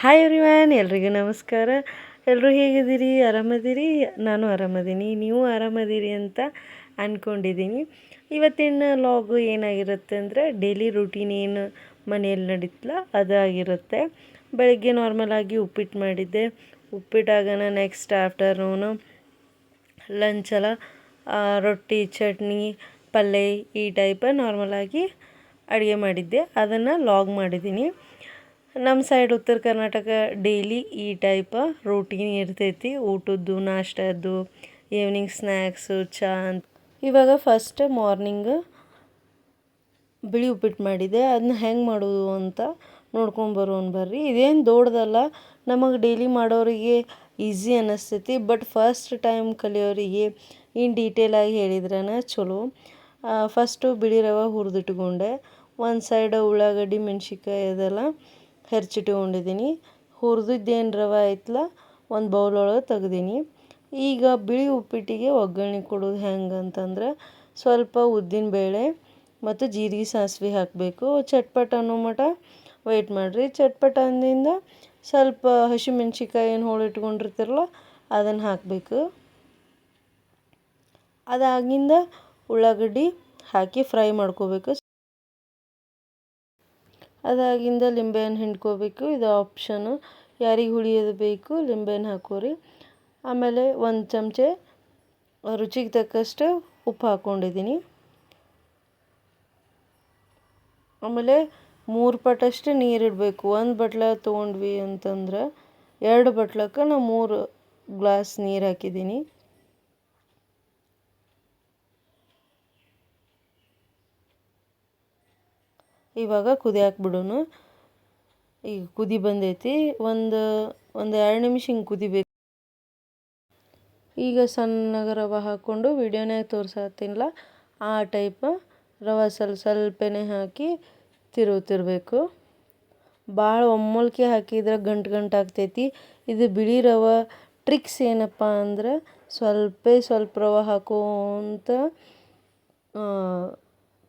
Hi everyone, ಎಲ್ರಿಗೂ ನಮಸ್ಕಾರ. ಎಲ್ಲರೂ ಹೇಗಿದ್ದೀರಿ? ಆರಾಮದಿರಿ? ನಾನು ಆರಾಮದೀನಿ, ನೀವು ಆರಾಮದಿರಿ ಅಂತ ಅಂದ್ಕೊಂಡಿದ್ದೀನಿ. ಇವತ್ತಿನ ಲಾಗು ಏನಾಗಿರುತ್ತೆ ಅಂದರೆ ಡೈಲಿ ರೂಟೀನ್ ಏನು ಮನೆಯಲ್ಲಿ ನಡೀತಲ್ಲ ಅದಾಗಿರುತ್ತೆ. ಬೆಳಗ್ಗೆ ನಾರ್ಮಲಾಗಿ ಉಪ್ಪಿಟ್ಟು ಮಾಡಿದ್ದೆ. ಉಪ್ಪಿಟ್ಟಾಗನ ನೆಕ್ಸ್ಟ್ ಆಫ್ಟರ್ನೂನು ಲಂಚೆಲ್ಲ ರೊಟ್ಟಿ, ಚಟ್ನಿ, ಪಲ್ಯ ಈ ಟೈಪ ನಾರ್ಮಲಾಗಿ ಅಡುಗೆ ಮಾಡಿದ್ದೆ. ಅದನ್ನು ಲಾಗ್ ಮಾಡಿದ್ದೀನಿ. ನಮ್ಮ ಸೈಡ್ ಉತ್ತರ ಕರ್ನಾಟಕ ಡೈಲಿ ಈ ಟೈಪ ರೂಟೀನ್ ಇರ್ತೈತಿ. ಊಟದ್ದು, ನಾಷ್ಟದ್ದು, ಈವ್ನಿಂಗ್ ಸ್ನ್ಯಾಕ್ಸು, ಚಾ ಅಂತ. ಇವಾಗ ಫಸ್ಟ್ ಮಾರ್ನಿಂಗ್ ಬಿಳಿ ಉಪ್ಪಿಟ್ಟು ಮಾಡಿದ್ದೆ. ಅದನ್ನ ಹೆಂಗೆ ಮಾಡೋದು ಅಂತ ನೋಡ್ಕೊಂಬರೋಣ ಬರ್ರಿ. ಇದೇನು ದೊಡ್ಡದಲ್ಲ, ನಮಗೆ ಡೈಲಿ ಮಾಡೋರಿಗೆ ಈಸಿ ಅನ್ನಿಸ್ತೈತಿ. ಬಟ್ ಫಸ್ಟ್ ಟೈಮ್ ಕಲಿಯೋರಿಗೆ ಇನ್ ಡೀಟೇಲಾಗಿ ಹೇಳಿದ್ರನ ಚಲೋ. ಫಸ್ಟು ಬಿಳಿ ರವೆ ಹುರಿದಿಟ್ಕೊಂಡೆ. ಒಂದು ಸೈಡ್ ಉಳ್ಳಾಗಡ್ಡಿ, ಮೆಣ್ಸಿನ್ಕಾಯಿ ಅದೆಲ್ಲ ಹೆಚ್ಚಿಟ್ಕೊಂಡಿದ್ದೀನಿ. ಹುರಿದಿದ್ದೇನು ರವೆ ಐತಲ್ಲ ಒಂದು ಬೌಲೊಳಗೆ ತೆಗ್ದೀನಿ. ಈಗ ಬಿಳಿ ಉಪ್ಪಿಟ್ಟಿಗೆ ಒಗ್ಗರಣೆ ಕೊಡೋದು ಹೆಂಗೆ ಅಂತಂದ್ರೆ ಸ್ವಲ್ಪ ಉದ್ದಿನಬೇಳೆ ಮತ್ತು ಜೀರಿಗೆ, ಸಾಸಿವೆ ಹಾಕಬೇಕು. ಚಟ್ಪಟ್ ಅನ್ನೋ ಮಟ ವೆಯ್ಟ್ ಮಾಡಿರಿ. ಚಟ್ಪಟ್ ಅಂದಿಂದ ಸ್ವಲ್ಪ ಹಸಿಮೆಣ್ಸಿನ್ಕಾಯಿ ಏನು ಹೋಳಿಟ್ಕೊಂಡಿರ್ತಿರಲ್ಲ ಅದನ್ನು ಹಾಕಬೇಕು. ಅದಾಗಿಂದ ಉಳ್ಳಾಗಡ್ಡಿ ಹಾಕಿ ಫ್ರೈ ಮಾಡ್ಕೋಬೇಕು. ಅದಾಗಿಂದ ಲಿಂಬೆಹಣ್ಣು ಹಿಂಡ್ಕೋಬೇಕು. ಇದು ಆಪ್ಷನು, ಯಾರಿಗೆ ಹುಳಿಯೋದು ಬೇಕು ಲಿಂಬೆಹಣ್ಣು ಹಾಕೋರಿ. ಆಮೇಲೆ ಒಂದು ಚಮಚೆ ರುಚಿಗೆ ತಕ್ಕಷ್ಟು ಉಪ್ಪು ಹಾಕ್ಕೊಂಡಿದ್ದೀನಿ. ಆಮೇಲೆ 3 ಪಟ್ಟಷ್ಟು ನೀರಿಡಬೇಕು. ಒಂದು ಬಟ್ಲ ತೊಗೊಂಡ್ವಿ ಅಂತಂದ್ರೆ 2 ಬಟ್ಲಕ್ಕೆ ನಾನು 3 ಗ್ಲಾಸ್ ನೀರು ಹಾಕಿದ್ದೀನಿ. ಇವಾಗ ಕುದಿಯಾಕೆ ಬಿಡೋಣ. ಈಗ ಕುದಿ ಬಂದೈತಿ. ಒಂದು 2 ನಿಮಿಷ ಹಿಂಗೆ ಕುದಿಬೇಕು. ಈಗ ಸಣ್ಣಗೆ ರವೆ ಹಾಕ್ಕೊಂಡು ವಿಡಿಯೋನಾಗ ತೋರಿಸತ್ತೀನಲ್ಲ ಆ ಟೈಪ್ ರವೆ ಸ್ವಲ್ಪನೇ ಹಾಕಿ ತಿರುವುತಿರ್ಬೇಕು. ಭಾಳ ಒಮ್ಮಲ್ಕೆ ಹಾಕಿದ್ರೆ ಗಂಟು ಆಗ್ತೈತಿ. ಇದು ಬಿಳಿ ರವೆ ಟ್ರಿಕ್ಸ್ ಏನಪ್ಪ ಅಂದ್ರೆ ಸ್ವಲ್ಪ ರವೆ ಹಾಕೋಂತ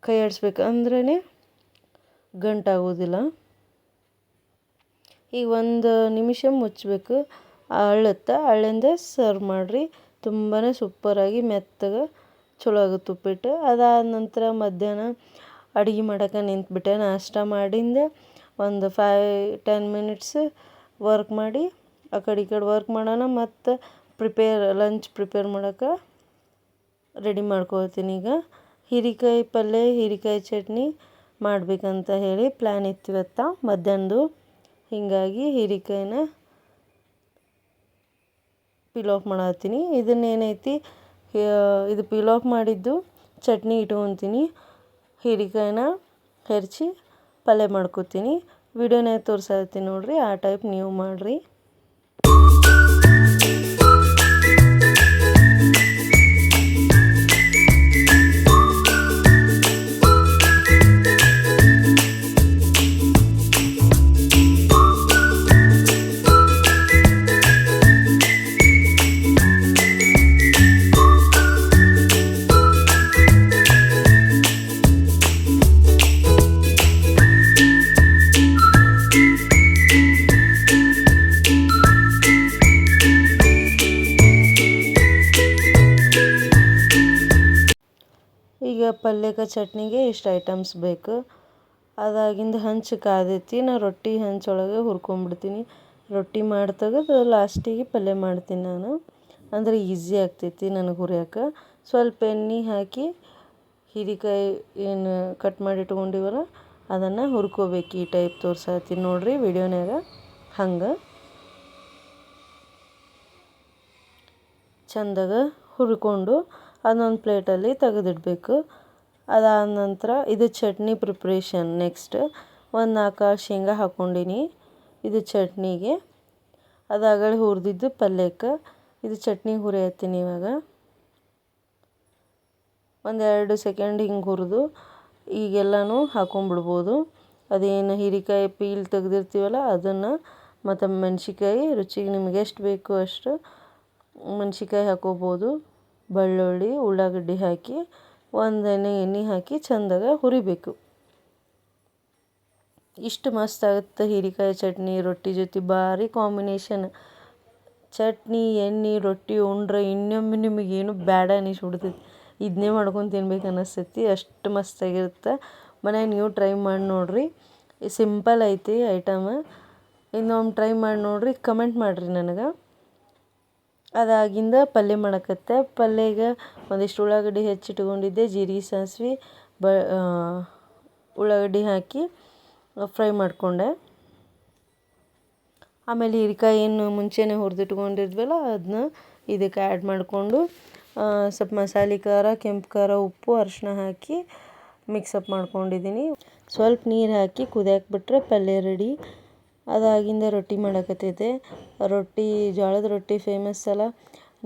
ಕೈ ಆಡಿಸ್ಬೇಕು, ಅಂದ್ರೇ ಗಂಟಾಗೋದಿಲ್ಲ. ಈಗ 1 ನಿಮಿಷ ಮುಚ್ಚಬೇಕು. ಅಳ್ಳಿಂದ ಸರ್ವ್ ಮಾಡಿರಿ. ತುಂಬಾ ಸೂಪರಾಗಿ ಮೆತ್ತಗೆ ಚಲೋ ಆಗುತ್ತೆ ಉಪ್ಪಿಟ್ಟು. ಅದಾದ ನಂತರ ಮಧ್ಯಾಹ್ನ ಅಡುಗೆ ಮಾಡೋಕೆ ನಿಂತ್ಬಿಟ್ಟೆ. ನಾಷ್ಟ ಮಾಡಿಂದ ಒಂದು 5-10 ಮಿನಿಟ್ಸ್ ವರ್ಕ್ ಮಾಡಿ ಆ ಕಡೆ ಈ ಕಡೆ ವರ್ಕ್ ಮಾಡೋಣ. ಮತ್ತು ಲಂಚ್ ಪ್ರಿಪೇರ್ ಮಾಡೋಕೆ ರೆಡಿ ಮಾಡ್ಕೊಳ್ತೀನಿ. ಈಗ ಹೀರೆಕಾಯಿ ಪಲ್ಯ, ಹೀರೆಕಾಯಿ ಚಟ್ನಿ ಮಾಡಬೇಕಂತ ಹೇಳಿ ಪ್ಲ್ಯಾನ್ ಇತ್ತಿವತ್ತ ಮಧ್ಯಾಹ್ನದು. ಹೀಗಾಗಿ ಹೀರೆಕಾಯಿನ ಪೀಲ್ ಆಫ್ ಮಾಡತ್ತೀನಿ. ಇದನ್ನೇನೈತಿ ಇದು ಪೀಲ್ ಆಫ್ ಮಾಡಿದ್ದು ಚಟ್ನಿ ಇಟ್ಕೊತೀನಿ. ಹೀರೆಕಾಯಿನ ಹೆಚ್ಚಿ ಪಲ್ಯ ಮಾಡ್ಕೊತೀನಿ. ವಿಡಿಯೋನಾಗ ತೋರಿಸತ್ತೀನಿ ನೋಡಿರಿ, ಆ ಟೈಪ್ ನೀವು ಮಾಡಿರಿ. ಈಗ ಪಲ್ಯಕ್ಕೆ ಚಟ್ನಿಗೆ ಇಷ್ಟು ಐಟಮ್ಸ್ ಬೇಕು. ಅದಾಗಿಂದ ಹಂಚು ಕಾದೈತಿ. ನಾನು ರೊಟ್ಟಿ ಹಂಚೊಳಗೆ ಹುರ್ಕೊಂಡ್ಬಿಡ್ತೀನಿ. ರೊಟ್ಟಿ ಮಾಡಿ ತೆಗೆದು ಲಾಸ್ಟಿಗೆ ಪಲ್ಯ ಮಾಡ್ತೀನಿ ನಾನು, ಅಂದರೆ ಈಸಿ ಆಗ್ತೈತಿ ನನಗೆ ಹುರಿಯೋಕೆ. ಸ್ವಲ್ಪ ಎಣ್ಣೆ ಹಾಕಿ ಹೀರೆಕಾಯಿ ಏನು ಕಟ್ ಮಾಡಿ ಇಟ್ಕೊಂಡಿವಲ್ಲ ಅದನ್ನು ಹುರ್ಕೋಬೇಕು. ಈ ಟೈಪ್ ತೋರಿಸತ್ತೀನಿ ನೋಡಿರಿ ವಿಡಿಯೋನಾಗ. ಹಂಗೆ ಚೆಂದಾಗ ಹುರ್ಕೊಂಡು ಅದನ್ನೊಂದು ಪ್ಲೇಟಲ್ಲಿ ತೆಗೆದಿಡಬೇಕು. ಅದಾದ ನಂತರ ಇದು ಚಟ್ನಿ ಪ್ರಿಪ್ರೇಷನ್. ನೆಕ್ಸ್ಟ್ ಒಂದು 4 ಶೇಂಗಾ ಹಾಕ್ಕೊಂಡೀನಿ ಇದು ಚಟ್ನಿಗೆ. ಅದಾಗಲೇ ಹುರಿದಿದ್ದು ಪಲ್ಯಕ್ಕೆ ಇದು ಚಟ್ನಿಗೆ ಹುರಿಯತ್ತೀನಿ. ಇವಾಗ 1-2 ಸೆಕೆಂಡ್ ಹಿಂಗೆ ಹುರಿದು ಈಗೆಲ್ಲನೂ ಹಾಕ್ಕೊಂಬಿಡ್ಬೋದು. ಅದೇನು ಹೀರೆಕಾಯಿ ಪೀಲ್ ತೆಗೆದಿರ್ತೀವಲ್ಲ ಅದನ್ನು, ಮತ್ತು ಮೆಣ್ಸಿನ್ಕಾಯಿ ರುಚಿಗೆ ನಿಮಗೆ ಎಷ್ಟು ಬೇಕು ಅಷ್ಟು ಮೆಣ್ಸಿನ್ಕಾಯಿ ಹಾಕ್ಕೋಬೋದು. ಬೆಳ್ಳುಳ್ಳಿ, ಉಳ್ಳಾಗಡ್ಡಿ ಹಾಕಿ ಒಂದು ಎಣ್ಣೆ ಹಾಕಿ ಚೆಂದಾಗ ಹುರಿಬೇಕು. ಇಷ್ಟು ಮಸ್ತ್ ಆಗುತ್ತೆ ಹೀರೆಕಾಯಿ ಚಟ್ನಿ ರೊಟ್ಟಿ ಜೊತೆ ಭಾರಿ ಕಾಂಬಿನೇಷನ್. ಚಟ್ನಿ ಎಣ್ಣೆ ರೊಟ್ಟಿ ಉಂಡ್ರೆ ಇನ್ನೊಮ್ಮೆ ನಿಮಗೇನು ಬೇಡ ಅನ್ನಿಸ್ಬಿಡ್ತೈತಿ. ಇದನ್ನೇ ಮಾಡ್ಕೊಂಡು ತಿನ್ಬೇಕು ಅನ್ನಿಸ್ತೈತಿ, ಅಷ್ಟು ಮಸ್ತಾಗಿರುತ್ತೆ. ಮನ್ಯಾಗ ನೀವು ಟ್ರೈ ಮಾಡಿ ನೋಡಿರಿ. ಸಿಂಪಲ್ ಐತಿ ಐಟಮ್. ಇನ್ನೊಮ್ಮೆ ಟ್ರೈ ಮಾಡಿ ನೋಡಿರಿ, ಕಮೆಂಟ್ ಮಾಡಿರಿ ನನಗೆ. ಅದಾಗಿಂದ ಪಲ್ಯ ಮಾಡಕತ್ತೆ. ಪಲ್ಯಗೆ ಒಂದಿಷ್ಟು ಉಳ್ಳಾಗಡ್ಡಿ ಹೆಚ್ಚಿಟ್ಕೊಂಡಿದ್ದೆ, ಜೀರಿಗೆ ಸಾಸಿವೆ ಉಳ್ಳಾಗಡ್ಡಿ ಹಾಕಿ ಫ್ರೈ ಮಾಡಿಕೊಂಡೆ. ಆಮೇಲೆ ಹೀರೆಕಾಯಿ ಏನು ಮುಂಚೆನೇ ಹುರಿದಿಟ್ಕೊಂಡಿದ್ವಲ್ಲ ಅದನ್ನ ಇದಕ್ಕೆ ಆ್ಯಡ್ ಮಾಡಿಕೊಂಡು ಸ್ವಲ್ಪ ಮಸಾಲೆ ಖಾರ, ಕೆಂಪು ಖಾರ, ಉಪ್ಪು, ಅರಿಶಿನ ಹಾಕಿ ಮಿಕ್ಸಪ್ ಮಾಡ್ಕೊಂಡಿದ್ದೀನಿ. ಸ್ವಲ್ಪ ನೀರು ಹಾಕಿ ಕುದಿಯಕ್ಕೆ ಬಿಟ್ಟರೆ ಪಲ್ಯ ರೆಡಿ. ಅದಾಗಿಂದ ರೊಟ್ಟಿ ಮಾಡಕತ್ತಿದ್ದೆ. ರೊಟ್ಟಿ ಜೋಳದ ರೊಟ್ಟಿ ಫೇಮಸ್ ಅಲ್ಲ,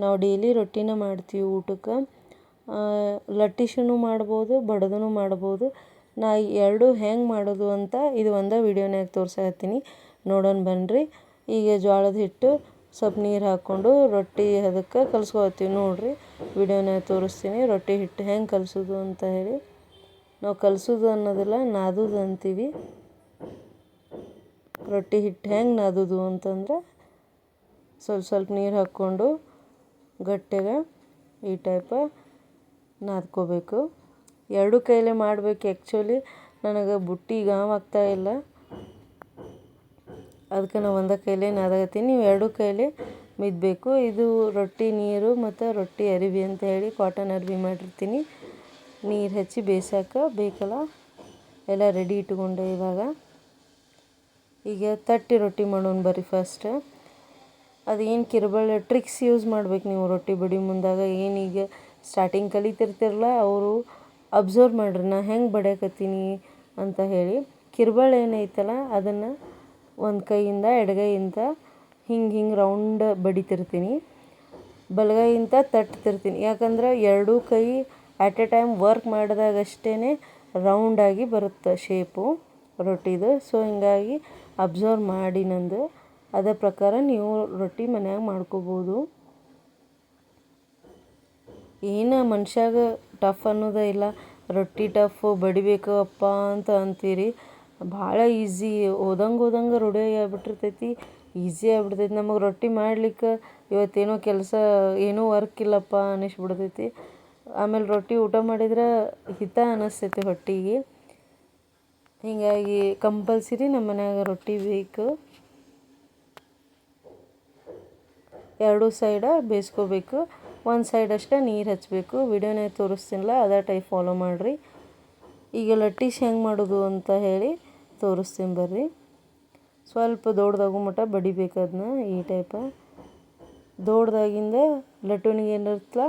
ನಾವು ಡೈಲಿ ರೊಟ್ಟಿನ ಮಾಡ್ತೀವಿ ಊಟಕ್ಕೆ. ಲಟ್ಟಿಸೂ ಮಾಡ್ಬೋದು, ಬಡದೂ ಮಾಡ್ಬೋದು. ನಾ ಎರಡೂ ಹೆಂಗೆ ಮಾಡೋದು ಅಂತ ಇದು ಒಂದೇ ವೀಡಿಯೋನಾಗ ತೋರ್ಸಕತ್ತೀನಿ, ನೋಡೋಣ ಬನ್ನಿರಿ. ಈಗ ಜೋಳದ ಹಿಟ್ಟು ಸ್ವಲ್ಪ ನೀರು ಹಾಕ್ಕೊಂಡು ರೊಟ್ಟಿ ಅದಕ್ಕೆ ಕಲ್ಸ್ಕೊತೀವಿ ನೋಡಿರಿ. ವೀಡಿಯೋನಾಗ ತೋರಿಸ್ತೀನಿ ರೊಟ್ಟಿ ಹಿಟ್ಟು ಹೆಂಗೆ ಕಲಸೋದು ಅಂತ ಹೇಳಿ. ನಾವು ಕಲಸೋದು ಅನ್ನೋದಿಲ್ಲ, ನಾದೋದು ಅಂತೀವಿ. ರೊಟ್ಟಿ ಹಿಟ್ಟು ಹೆಂಗೆ ನಾದೋದು ಅಂತಂದ್ರೆ ಸ್ವಲ್ಪ ಸ್ವಲ್ಪ ನೀರು ಹಾಕ್ಕೊಂಡು ಗಟ್ಟಿಗೆ ಈ ಟೈಪ ನಾದ್ಕೋಬೇಕು. ಎರಡು ಕೈಲೇ ಮಾಡಬೇಕು. ಆ್ಯಕ್ಚುಲಿ ನನಗೆ ಬುಟ್ಟಿ ಆಗ್ತಾಯಿಲ್ಲ, ಅದಕ್ಕೆ ನಾನು ಒಂದೇ ಕೈಲೇ ನಾದಾಕತ್ತೀನಿ. ನೀವು ಎರಡು ಕೈಲೇ ಮಿದ್ಬೇಕು. ಇದು ರೊಟ್ಟಿ ನೀರು ಮತ್ತು ರೊಟ್ಟಿ ಅರಿವಿ ಅಂತ ಹೇಳಿ ಕಾಟನ್ ಅರಿವಿ ಮಾಡಿರ್ತೀನಿ. ನೀರು ಹಚ್ಚಿ ಬೇಯಿಸೋಕೆ ಬೇಕಲ್ಲ, ಎಲ್ಲ ರೆಡಿ ಇಟ್ಕೊಂಡೆ. ಈಗ ತಟ್ಟಿ ರೊಟ್ಟಿ ಮಾಡೋಣ ಬರ್ರಿ. ಫಸ್ಟ್ ಅದೇನು ಕಿರ್ಬಳೆ ಟ್ರಿಕ್ಸ್ ಯೂಸ್ ಮಾಡ್ಬೇಕು ನೀವು ರೊಟ್ಟಿ ಬಡಿ ಮುಂದಾಗ. ಏನೀಗ ಸ್ಟಾರ್ಟಿಂಗ್ ಕಲಿತಿರ್ತಿರಲ್ಲ ಅವರು ಅಬ್ಸರ್ವ್ ಮಾಡಿರಿ ನಾ ಹೆಂಗೆ ಬಡಿಯಕತ್ತೀನಿ ಅಂತ ಹೇಳಿ. ಕಿರ್ಬಳೆ ಏನೈತಲ್ಲ ಅದನ್ನು ಒಂದು ಕೈಯಿಂದ ಎಡಗೈಯಿಂದ ಹಿಂಗೆ ರೌಂಡ್ ಬಡಿತಿರ್ತೀನಿ, ಬಲಗೈಯಿಂದ ತಟ್ತಿರ್ತೀನಿ. ಯಾಕಂದ್ರೆ ಎರಡೂ ಕೈ ಆಟ್ ಎ ಟೈಮ್ ವರ್ಕ್ ಮಾಡಿದಾಗಷ್ಟೇ ರೌಂಡಾಗಿ ಬರುತ್ತೆ ಶೇಪು ರೊಟ್ಟಿದು. ಸೊ ಹಿಂಗಾಗಿ ಅಬ್ಸರ್ವ್ ಮಾಡಿ ನಂದು ಅದೇ ಪ್ರಕಾರ ನೀವು ರೊಟ್ಟಿ ಮನ್ಯಾಗ ಮಾಡ್ಕೋಬೋದು. ಏನು ಮನುಷ್ಯಾಗ ಟಫ್ ಅನ್ನೋದೇ ಇಲ್ಲ. ರೊಟ್ಟಿ ಟಫು ಬಡಿಬೇಕು ಅಪ್ಪ ಅಂತ ಅಂತೀರಿ, ಭಾಳ ಈಸಿ. ಓದಂಗೆ ರೂಢಿ ಆಗ್ಬಿಟ್ಟಿರ್ತೈತಿ, ಈಸಿ ಆಗ್ಬಿಡ್ತೈತಿ. ನಮಗೆ ರೊಟ್ಟಿ ಮಾಡ್ಲಿಕ್ಕೆ ಇವತ್ತೇನೋ ಕೆಲಸ ಏನೂ ವರ್ಕ್ ಇಲ್ಲಪ್ಪ ಅನ್ನಿಸ್ಬಿಡ್ತೈತಿ. ಆಮೇಲೆ ರೊಟ್ಟಿ ಊಟ ಮಾಡಿದ್ರೆ ಹಿತ ಅನ್ನಿಸ್ತೈತಿ ಹೊಟ್ಟೆಗೆ. ಹೀಗಾಗಿ ಕಂಪಲ್ಸರಿ ನಮ್ಮ ಮನ್ಯಾಗ ರೊಟ್ಟಿ ಬೇಕು. ಎರಡೂ ಸೈಡ ಬೇಯಿಸ್ಕೋಬೇಕು. ಒಂದು ಸೈಡ್ ಅಷ್ಟೇ ನೀರು ಹಚ್ಚಬೇಕು. ವಿಡಿಯೋನಾಗ ತೋರಿಸ್ತೀನಲ್ಲ ಅದೇ ಟೈಪ್ ಫಾಲೋ ಮಾಡಿರಿ. ಈಗ ಲಟ್ಟಿಸಿ ಹೆಂಗೆ ಮಾಡೋದು ಅಂತ ಹೇಳಿ ತೋರಿಸ್ತೀನಿ ಬರ್ರಿ. ಸ್ವಲ್ಪ ದೊಡ್ಡದಾಗೋ ಮಟ್ಟ ಬಡಿಬೇಕು ಅದನ್ನ ಈ ಟೈಪ. ದೊಡ್ಡದಾಗಿಂದ ಲಟ್ಟಣಿಗೆ ಏನಿರ್ತಲ್ಲ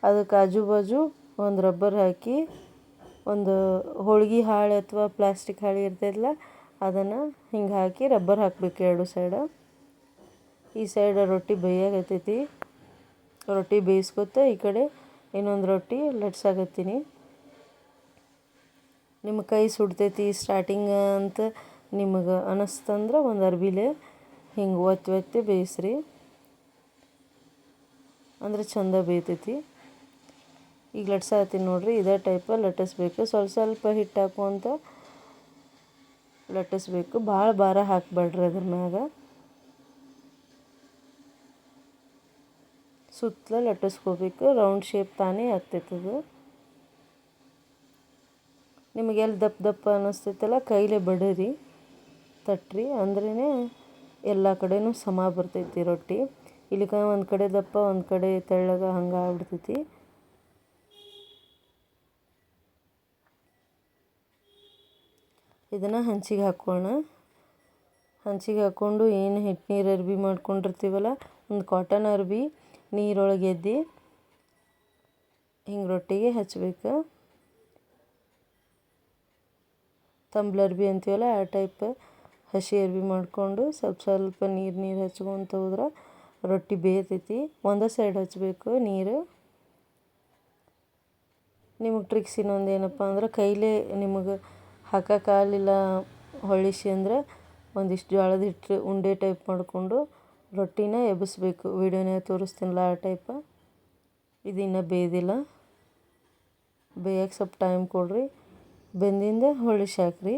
ಅದಕ್ಕೆ ಆಜು ಬಾಜು ಒಂದು ರಬ್ಬರ್ ಹಾಕಿ, ಒಂದು ಹೋಳ್ಗೆ ಹಾಳೆ ಅಥವಾ ಪ್ಲಾಸ್ಟಿಕ್ ಹಾಳೆ ಇರ್ತೈತಲ್ಲ ಅದನ್ನು ಹಿಂಗೆ ಹಾಕಿ ರಬ್ಬರ್ ಹಾಕಬೇಕು ಎರಡು ಸೈಡ. ಈ ಸೈಡ್ ರೊಟ್ಟಿ ಬೇಯಾಗತ್ತೈತಿ. ರೊಟ್ಟಿ ಬೇಯಿಸ್ಕೊತ ಈ ಕಡೆ ಇನ್ನೊಂದು ರೊಟ್ಟಿ ಲಟ್ಸಾಕತ್ತೀನಿ. ನಿಮ್ಮ ಕೈ ಸುಡ್ತೈತಿ ಸ್ಟಾರ್ಟಿಂಗ್ ಅಂತ ನಿಮಗೆ ಅನ್ನಿಸ್ತಂದ್ರೆ ಒಂದು ಅರ್ಬಿಲೆ ಹಿಂಗೆ ಒತ್ತಿ ಬೇಯಿಸ್ರಿ, ಅಂದ್ರೆ ಚಂದ ಬೇಯ್ತೈತಿ. ಈಗ ಲಟ್ಸಾಕತ್ತೀನಿ ನೋಡಿರಿ, ಇದೇ ಟೈಪ ಲಟ್ಟಿಸ್ಬೇಕು. ಸ್ವಲ್ಪ ಹಿಟ್ಟು ಹಾಕುವಂತ ಲಟ್ಟಿಸ್ಬೇಕು. ಭಾಳ ಭಾರ ಹಾಕಬೇಡ್ರಿ ಅದ್ರ ಮ್ಯಾಗ. ಸುತ್ತಲ ಲಟ್ಟಿಸ್ಕೋಬೇಕು. ರೌಂಡ್ ಶೇಪ್ ತಾನೇ ಆಗ್ತೈತದು. ನಿಮಗೆ ಎಲ್ಲಿ ದಪ್ಪ ಅನ್ನಿಸ್ತೈತಲ್ಲ ಕೈಲೇ ಬಡಿರಿ, ತಟ್ರಿ, ಅಂದ್ರೇ ಎಲ್ಲ ಕಡೆನೂ ಸಮ ಬರ್ತೈತಿ ರೊಟ್ಟಿ. ಇಲ್ಲಿಕ ಒಂದು ಕಡೆ ದಪ್ಪ ಒಂದು ಕಡೆ ತೆಳ್ಳಗೆ ಹಂಗೆ ಆಗ್ಬಿಡ್ತೈತಿ. ಇದನ್ನು ಹಂಚಿಗೆ ಹಾಕೋಣ. ಹಂಚಿಗೆ ಹಾಕ್ಕೊಂಡು ಏನು ಹಿಟ್ಟು ನೀರು ಅರ್ಬಿ ಮಾಡ್ಕೊಂಡಿರ್ತೀವಲ್ಲ ಒಂದು ಕಾಟನ್ ಅರ್ಬಿ ನೀರೊಳಗೆ ಎದ್ದು ಹಿಂಗೆ ರೊಟ್ಟಿಗೆ ಹಚ್ಬೇಕು. ತಂಬ್ಳ ಅರ್ಬಿ ಅಂತೀವಲ್ಲ ಆ ಟೈಪ್ ಹಸಿ ಅರ್ಬಿ ಮಾಡಿಕೊಂಡು ಸ್ವಲ್ಪ ನೀರು ಹಚ್ಕೊತ ಹೋದ್ರೆ ರೊಟ್ಟಿ ಬೇಯ್ತೈತಿ. ಒಂದೇ ಸೈಡ್ ಹಚ್ಚಬೇಕು ನೀರು. ನಿಮಗೆ ಟ್ರಿಕ್ಸ್ ಇನ್ನೊಂದು ಏನಪ್ಪ ಅಂದ್ರೆ ಕೈಲೇ ನಿಮಗೆ ಹಾಕೋಕ್ಕಾಗಲಿಲ್ಲ ಹೊಳಿಸಿ ಅಂದ್ರೆ ಒಂದಿಷ್ಟು ಜೋಳದ ಹಿಟ್ಟು ಉಂಡೆ ಟೈಪ್ ಮಾಡಿಕೊಂಡು ರೊಟ್ಟಿನ ಎಬ್ಬಿಸ್ಬೇಕು. ವೀಡಿಯೋನಾಗ ತೋರಿಸ್ತೀನಲ್ಲ ಆ ಟೈಪ. ಇದು ಇನ್ನೂ ಬೇಯ್ದಿಲ್ಲ, ಬೇಯಕ್ಕೆ ಸ್ವಲ್ಪ ಟೈಮ್ ಕೊಡ್ರಿ. ಬೆಂದಿಂದ ಹೊಳಿಸಿ ಹಾಕ್ರಿ.